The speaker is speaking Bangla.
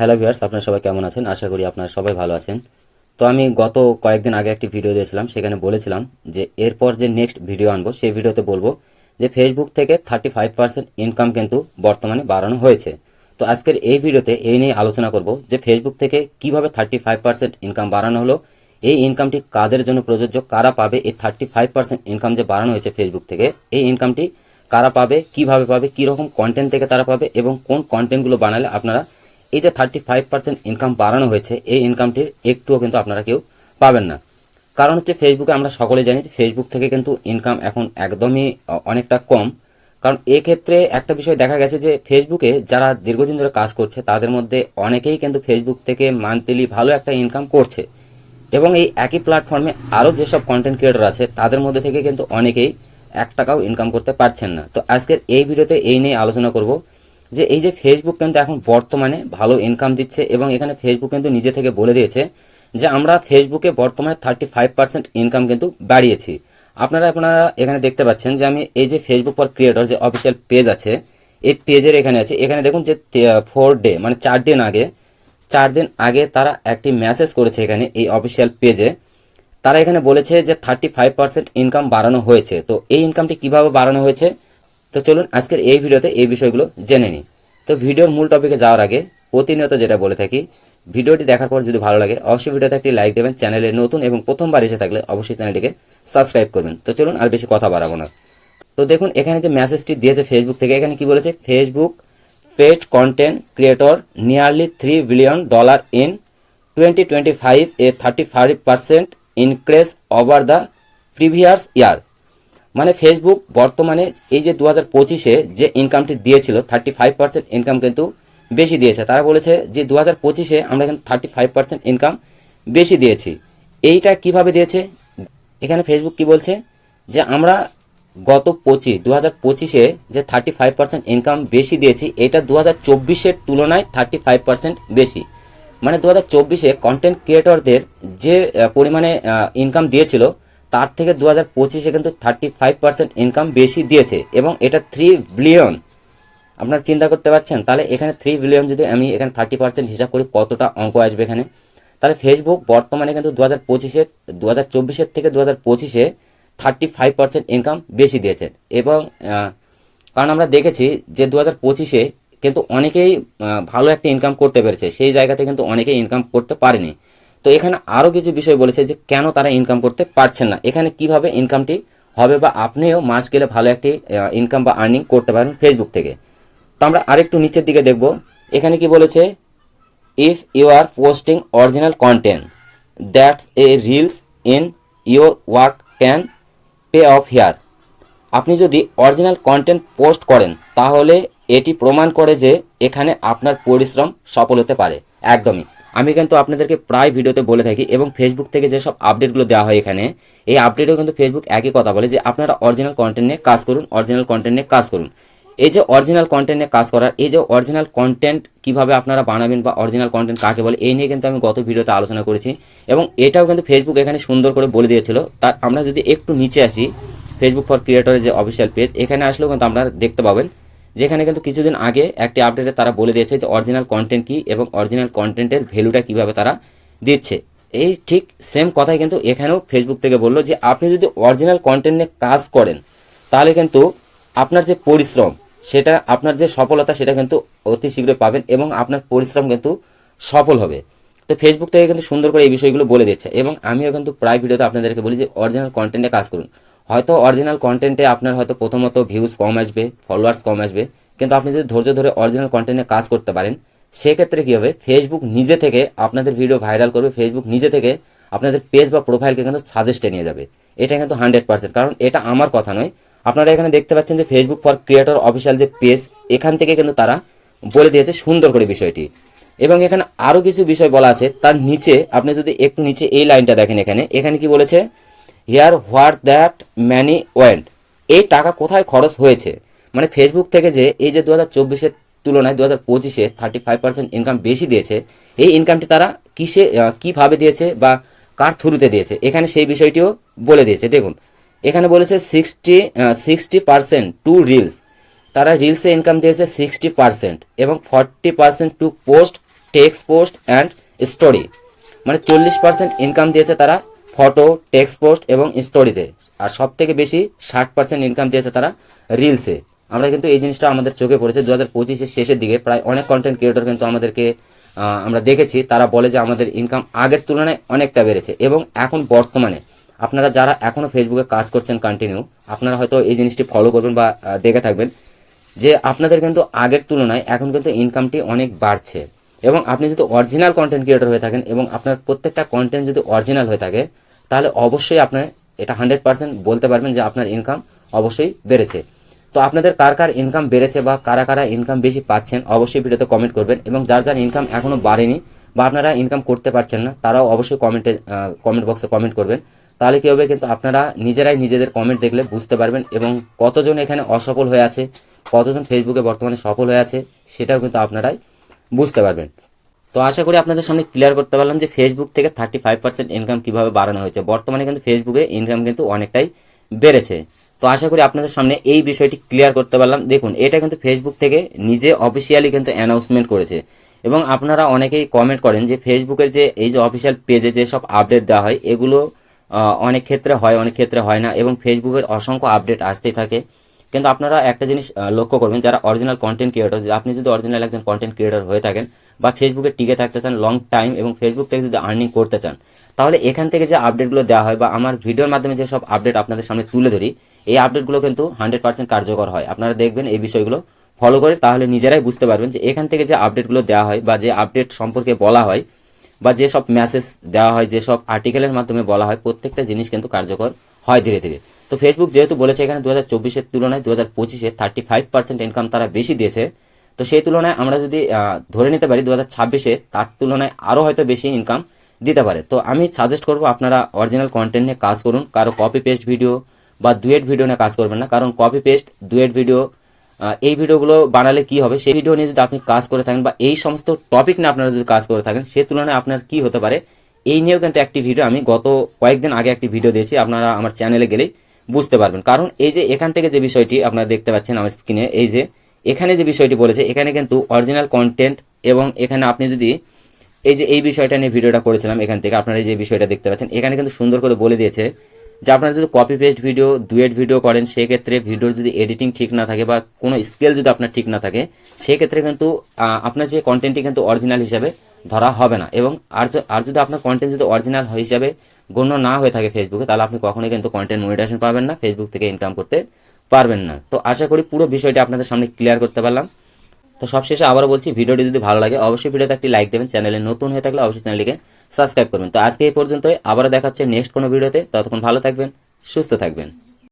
হ্যালো ভিউয়ার্স, আপনারা সবাই কেমন আছেন? আশা করি আপনারা সবাই ভালো আছেন। তো আমি গত কয়েকদিন আগে একটি ভিডিও দিয়েছিলাম, সেখানে বলেছিলাম যে এরপর যে নেক্সট ভিডিও আনবো সেই ভিডিওতে বলবো যে ফেসবুক থেকে 35% ইনকাম কিন্তু বর্তমানে বাড়ানো হয়েছে। তো আজকের এই ভিডিওতে এই নিয়ে আলোচনা করব যে ফেসবুক থেকে কিভাবে 35% ইনকাম বাড়ানো হলো, এই ইনকামটি কাদের জন্য প্রযোজ্য, কারা পাবে এই 35% ইনকাম যে বাড়ানো হয়েছে ফেসবুক থেকে, এই ইনকামটি কারা পাবে, কিভাবে পাবে, কীরকম কন্টেন্ট থেকে তারা পাবে এবং কোন কন্টেন্টগুলো বানালে আপনারা এই যে 35% ইনকাম বাড়ানো হয়েছে এই ইনকামটির একটুও কিন্তু আপনারা কেউ পাবেন না। কারণ হচ্ছে ফেসবুকে আমরা সকলে জানি যে ফেসবুক থেকে কিন্তু ইনকাম এখন একদমই অনেকটা কম। কারণ এক্ষেত্রে একটা বিষয় দেখা গেছে যে ফেসবুকে যারা দীর্ঘদিন ধরে কাজ করছে তাদের মধ্যে অনেকেই কিন্তু ফেসবুক থেকে মান্থলি ভালো একটা ইনকাম করছে, এবং এই একই প্ল্যাটফর্মে আরও যেসব কন্টেন্ট ক্রিয়েটর আছে তাদের মধ্যে থেকে কিন্তু অনেকেই 1 টাকাও ইনকাম করতে পারছেন না। তো আজকের এই ভিডিওতে এই নিয়ে আলোচনা করব যে এই যে ফেসবুক কিন্তু এখন বর্তমানে ভালো ইনকাম দিচ্ছে, এবং এখানে ফেসবুক কিন্তু নিজে থেকে বলে দিয়েছে যে আমরা ফেসবুকে বর্তমানে 35% ইনকাম কিন্তু বাড়িয়েছি। আপনারা এখানে দেখতে পাচ্ছেন যে আমি এই যে ফেসবুক ফর ক্রিয়েটর যে অফিসিয়াল পেজ আছে, এই পেজের এখানে আছে, এখানে দেখুন যে 4 ডে মানে 4 দিন আগে তারা একটি মেসেজ করেছে এখানে এই অফিসিয়াল পেজে। তারা এখানে বলেছে যে 35% ইনকাম বাড়ানো হয়েছে। তো এই ইনকামটি কিভাবে বাড়ানো হয়েছে, তো চলুন আজকের এই ভিডিওতে এই বিষয়গুলো জেনে নিই। তো ভিডিওর মূল টপিকে যাওয়ার আগে প্রতিনিয়ত যেটা বলে থাকি, ভিডিওটি দেখার পর যদি ভালো লাগে অবশ্যই ভিডিওতে একটি লাইক দেবেন, চ্যানেলে নতুন এবং প্রথমবার এসে থাকলে অবশ্যই চ্যানেলটিকে সাবস্ক্রাইব করবেন। তো চলুন আর বেশি কথা বাড়াবো না। তো দেখুন এখানে যে মেসেজটি দিয়েছে ফেসবুক থেকে, এখানে কি বলেছে, Facebook paid content creator nearly $3 billion in 2025, a 35% increase over the previous year. মানে ফেসবুক বর্তমানে এই যে 2025-এ যে ইনকামটি দিয়েছিল 35% ইনকাম কিন্তু বেশি দিয়েছে। তারা বলেছে যে 2025-এ আমরা কিন্তু 35% ইনকাম বেশি দিয়েছি। এইটা কিভাবে দিয়েছে, এখানে ফেসবুক কি বলছে যে আমরা গত 2025-এ যে 35% ইনকাম বেশি দিয়েছি, এটা 2024-এর তুলনায় 35% বেশি। মানে 2024-এ কন্টেন্ট ক্রিয়েটরদের যে পরিমাণে ইনকাম দিয়েছিল তার থেকে 2025-এ কিন্তু 35% ইনকাম বেশি দিয়েছে, এবং এটা 3 বিলিয়ন। আপনারা চিন্তা করতে পারছেন, তাহলে এখানে 3 বিলিয়ন যদি আমি এখানে 30% হিসাব করি কতটা অঙ্ক আসবে এখানে। তাহলে ফেসবুক বর্তমানে কিন্তু 2024-এর থেকে 2025-এ 35% ইনকাম বেশি দিয়েছে। এবং কারণ আমরা দেখেছি যে 2025-এ কিন্তু অনেকেই ভালো একটা ইনকাম করতে পেরেছে, সেই জায়গাতে কিন্তু অনেকেই ইনকাম করতে পারেনি। তো এখানে আরও কিছু বিষয় বলেছে যে কেন তারা ইনকাম করতে পারছেন না, এখানে কিভাবে ইনকামটি হবে, বা আপনিও মাস গেলে ভালো একটি ইনকাম বা আর্নিং করতে পারেন ফেসবুক থেকে। তো আমরা আরেকটু নিচের দিকে দেখব, এখানে কি বলেছে, if you are posting original content that's a reels in your work can pay off here. আপনি যদি অরিজিনাল কন্টেন্ট পোস্ট করেন তাহলে এটি প্রমাণ করে যে এখানে আপনার পরিশ্রম সফল হতে পারে। একদমই, আমি কিন্তু আপনাদেরকে প্রায় ভিডিওতে বলে থাকি, এবং ফেসবুক থেকে যেসব আপডেটগুলো দেওয়া হয় এখানে, এই আপডেটেও কিন্তু ফেসবুক একই কথা বলে যে আপনারা অরিজিনাল কন্টেন্ট নিয়ে কাজ করুন, অরিজিনাল কন্টেন্ট নিয়ে কাজ করুন। এই যে অরিজিনাল কন্টেন্ট নিয়ে কাজ করার, এই যে অরিজিনাল কন্টেন্ট কীভাবে আপনারা বানাবেন বা অরিজিনাল কন্টেন্ট কাকে বলে, এই নিয়ে কিন্তু আমি গত ভিডিওতে আলোচনা করেছি, এবং এটাও কিন্তু ফেসবুক এখানে সুন্দর করে বলে দিয়েছিল। তার আমরা যদি একটু নিচে আসি, ফেসবুক ফর ক্রিয়েটরের যে অফিসিয়াল পেজ, এখানে আসলেও কিন্তু আপনারা দেখতে পাবেন যেখানে কিন্তু কিছুদিন আগে একটি আপডেটে তারা বলে দিয়েছে যে অরিজিনাল কন্টেন্ট কী এবং অরিজিনাল কন্টেন্টের ভ্যালুটা কীভাবে তারা দিচ্ছে। এই ঠিক সেম কথাই কিন্তু এখানেও ফেসবুক থেকে বললো যে আপনি যদি অরিজিনাল কন্টেন্ট নিয়ে কাজ করেন তাহলে কিন্তু আপনার যে পরিশ্রম, সেটা আপনার যে সফলতা সেটা কিন্তু অতি শীঘ্রই পাবেন, এবং আপনার পরিশ্রম কিন্তু সফল হবে। তো ফেসবুক থেকে কিন্তু সুন্দর করে এই বিষয়গুলো বলে দিচ্ছে, এবং আমিও কিন্তু প্রায় ভিডিওতে আপনাদেরকে বলি যে অরিজিনাল কন্টেন্টে কাজ করুন। হয়তো অরিজিনাল কন্টেন্টে আপনার হয়তো প্রথমত ভিউজ কম আসবে, ফলোয়ার্স কম আসবে, কিন্তু আপনি যদি ধৈর্য ধরে অরিজিনাল কন্টেন্টে কাজ করতে পারেন, সেক্ষেত্রে কী হবে, ফেসবুক নিজে থেকে আপনাদের ভিডিও ভাইরাল করবে, ফেসবুক নিজে থেকে আপনাদের পেজ বা প্রোফাইলকে কিন্তু সাজেস্টে নিয়ে যাবে। এটা কিন্তু 100%, কারণ এটা আমার কথা নয়। আপনারা এখানে দেখতে পাচ্ছেন যে ফেসবুক ফর ক্রিয়েটর অফিসিয়াল যে পেজ, এখান থেকে কিন্তু তারা বলে দিয়েছে সুন্দর করে বিষয়টি। এবং এখানে আরও কিছু বিষয় বলা আছে, তার নিচে আপনি যদি একটু নিচে এই লাইনটা দেখেন, এখানে কি বলেছে, here what that money went. এই টাকা কোথায় খরচ হয়েছে, মানে ফেসবুক থেকে যে এই যে 2024-এর তুলনায় 2025-এ 35% ইনকাম বেশি দিয়েছে, এই ইনকামটি তারা কীভাবে দিয়েছে বা কার থ্রুতে দিয়েছে, এখানে সেই বিষয়টিও বলে দিয়েছে। দেখুন এখানে বলেছে 60% টু রিলস, তারা রিলসে ইনকাম দিয়েছে 60%, এবং 40% to post text post and story, মানে 40% ইনকাম দিয়েছে তারা ফটো, টেক্সট পোস্ট এবং স্টোরিতে। আর সব থেকে বেশি 60% ইনকাম দিয়েছে তারা রিলসে। আমরা কিন্তু এই জিনিসটা আমাদের চোখে পড়েছে 2025-এর শেষের দিকে। প্রায় অনেক কন্টেন্ট ক্রিয়েটর কিন্তু আমাদেরকে আমরা দেখেছি, তারা বলে যে আমাদের ইনকাম আগের তুলনায় অনেকটা বেড়েছে। এবং এখন বর্তমানে আপনারা যারা এখনও ফেসবুকে কাজ করছেন কন্টিনিউ, আপনারা হয়তো এই জিনিসটি ফলো করবেন বা দেখে থাকবেন যে আপনাদের কিন্তু আগের তুলনায় এখন কিন্তু ইনকামটি অনেক বাড়ছে। এবং আপনি যদি অরিজিনাল কন্টেন্ট ক্রিয়েটর হয়ে থাকেন এবং আপনার প্রত্যেকটা কন্টেন্ট যদি অরিজিনাল হয়ে থাকে, তাহলে অবশ্যই আপনার এটা 100% বলতে পারবেন যে আপনার ইনকাম অবশ্যই বেড়েছে। তো আপনাদের কার কার ইনকাম বেড়েছে বা কারা কারা ইনকাম বেশি পাচ্ছেন অবশ্যই ভিডিওতে কমেন্ট করবেন। এবং যার যার ইনকাম এখনও বাড়েনি বা আপনারা ইনকাম করতে পারছেন না, তারাও অবশ্যই কমেন্ট বক্সে কমেন্ট করবেন। তাহলে কী হবে, কিন্তু আপনারা নিজেরাই নিজেদের কমেন্ট দেখলে বুঝতে পারবেন এবং কতজন এখানে অসফল হয়ে আছে, কতজন ফেসবুকে বর্তমানে সফল হয়ে আছে, সেটাও কিন্তু আপনারাই বুঝতে পারবেন। তো আশা করি আপনাদের সামনে ক্লিয়ার করতে পারলাম যে ফেসবুক থেকে 35% ইনকাম কীভাবে বাড়ানো হয়েছে। বর্তমানে কিন্তু ফেসবুকে ইনকাম কিন্তু অনেকটাই বেড়েছে। তো আশা করি আপনাদের সামনে এই বিষয়টি ক্লিয়ার করতে পারলাম। দেখুন, এটা কিন্তু ফেসবুক থেকে নিজে অফিসিয়ালি কিন্তু অ্যানাউন্সমেন্ট করেছে। এবং আপনারা অনেকেই কমেন্ট করেন যে ফেসবুকের যে এই যে অফিসিয়াল পেজে যেসব আপডেট দেওয়া হয় এগুলো অনেক ক্ষেত্রে হয়, অনেক ক্ষেত্রে হয় না। এবং ফেসবুকের অসংখ্য আপডেট আসতেই থাকে। কিন্তু আপনারা একটা জিনিস লক্ষ্য করবেন, যারা অরিজিনাল কন্টেন্ট ক্রিয়েটর, যে আপনি যদি অরিজিনাল একজন কন্টেন্ট ক্রিয়েটর হয়ে থাকেন বা ফেসবুকে টিকে থাকতে চান লং টাইম এবং ফেসবুক থেকে যদি আর্নিং করতে চান, তাহলে এখান থেকে যে আপডেটগুলো দেওয়া হয় বা আমার ভিডিওর মাধ্যমে যেসব আপডেট আপনাদের সামনে তুলে ধরি, এই আপডেটগুলো কিন্তু 100% কার্যকর হয়। আপনারা দেখবেন এই বিষয়গুলো ফলো করে, তাহলে নিজেরাই বুঝতে পারবেন যে এখান থেকে যে আপডেটগুলো দেওয়া হয় বা যে আপডেট সম্পর্কে বলা হয় বা যেসব মেসেজ দেওয়া হয়, যেসব আর্টিকেলের মাধ্যমে বলা হয়, প্রত্যেকটা জিনিস কিন্তু কার্যকর হয় ধীরে ধীরে। তো ফেসবুক যেহেতু বলেছে এখানে 2024-এর তুলনায় 2025-এ 35% ইনকাম তারা বেশি দিয়েছে, তো সেই তুলনায় আমরা যদি ধরে নিতে পারি 2026-এ তার তুলনায় আরও হয়তো বেশি ইনকাম দিতে পারে। তো আমি সাজেস্ট করবো আপনারা অরিজিনাল কন্টেন্ট নিয়ে কাজ করুন, কারো কপি পেস্ট ভিডিও বা ডুয়েট ভিডিও নিয়ে কাজ করবেন না। কারণ কপি পেস্ট, ডুয়েট ভিডিও, এই ভিডিওগুলো বানালে কি হবে, সেই ভিডিও নিয়ে যদি আপনি কাজ করে থাকেন বা এই সমস্ত টপিক নিয়ে আপনারা যদি কাজ করে থাকেন, সে তুলনায় আপনার কি হতে পারে, এই নিয়েও কিন্তু একটি ভিডিও আমি গত কয়েকদিন আগে একটি ভিডিও দিয়েছি, আপনারা আমার চ্যানেলে গেলেই বুঝতে পারবেন। কারণ এই যে এখান থেকে যে বিষয়টি আপনারা দেখতে পাচ্ছেন আমার স্ক্রিনে, এই যে এখানে যে বিষয়টি বলেছে, এখানে কিন্তু অরিজিনাল কন্টেন্ট এবং এখানে আপনি যদি এই যে এই বিষয়টা নিয়ে ভিডিওটা করেছিলাম, এখান থেকে আপনারা যে বিষয়টা দেখতে পাচ্ছেন, এখানে কিন্তু সুন্দর করে বলে দিয়েছে যে আপনারা যদি copy paste video, duet video করেন, সেক্ষেত্রে ভিডিওর যদি এডিটিং ঠিক না থাকে বা কোনো স্কেল যদি আপনার ঠিক না থাকে, সেক্ষেত্রে কিন্তু আপনার যে কন্টেন্টটি কিন্তু অরিজিনাল হিসাবে ধরা হবে না। এবং আর যদি আপনার কন্টেন্ট যদি অরিজিনাল হিসাবে গণ্য না হয়ে থাকে ফেসবুকে, তাহলে আপনি কখনোই কিন্তু কন্টেন্ট মনিটাইজেশন পাবেন না, ফেসবুক থেকে ইনকাম করতে পারবেন না। তো আশা করি পুরো বিষয়টি আপনাদের সামনে ক্লিয়ার করতে পারলাম। তো সবশেষে আবারও বলছি, ভিডিওটি যদি ভালো লাগে অবশ্যই ভিডিওতে একটি লাইক দেবেন, চ্যানেলে নতুন হয়ে থাকলে অবশ্যই চ্যানেলটিকে সাবস্ক্রাইব করবেন। তো আজকে এই পর্যন্তই, আবারও দেখা হচ্ছে নেক্সট কোনো ভিডিওতে। ততক্ষণ ভালো থাকবেন, সুস্থ থাকবেন।